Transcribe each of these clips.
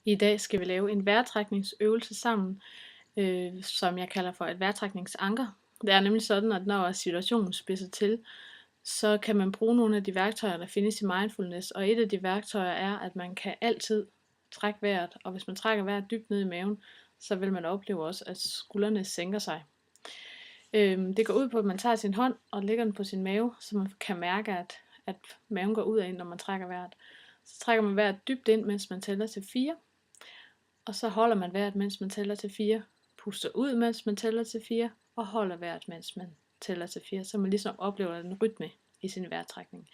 I dag skal vi lave en vejrtrækningsøvelse sammen, som jeg kalder for et vejrtrækningsanker. Det er nemlig sådan, at når situationen spidser til, så kan man bruge nogle af de værktøjer, der findes i mindfulness, og et af de værktøjer er, at man kan altid trække vejret, og hvis man trækker vejret dybt ned i maven, så vil man opleve også, at skuldrene sænker sig. Det går ud på, at man tager sin hånd og lægger den på sin mave, så man kan mærke, at maven går ud af når man trækker vejret. Så trækker man vejret dybt ind, mens man tæller til 4, og så holder man vejret, mens man tæller til 4, puster ud, mens man tæller til 4, og holder vejret, mens man tæller til 4, så man ligesom oplever en rytme i sin vejrtrækning.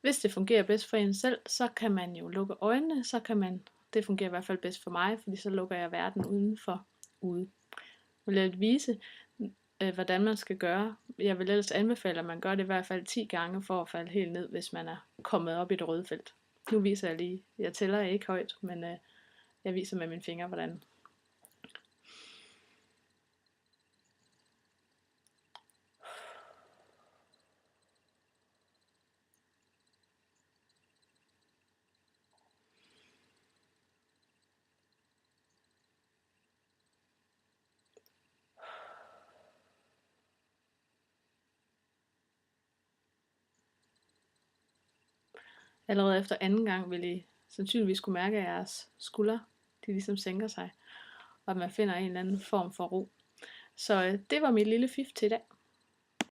Hvis det fungerer bedst for en selv, så kan man jo lukke øjnene, det fungerer i hvert fald bedst for mig, fordi så lukker jeg verden udenfor ude. Jeg vil vise, hvordan man skal gøre. Jeg vil ellers anbefale, at man gør det i hvert fald 10 gange for at falde helt ned, hvis man er kommet op i det røde felt. Nu viser jeg lige, jeg tæller ikke højt, men jeg viser med mine fingre, hvordan. Allerede efter anden gang vil I sandsynligvis kunne mærke, at jeres skuldre de ligesom sænker sig, og at man finder en eller anden form for ro. Så det var mit lille fif til i dag.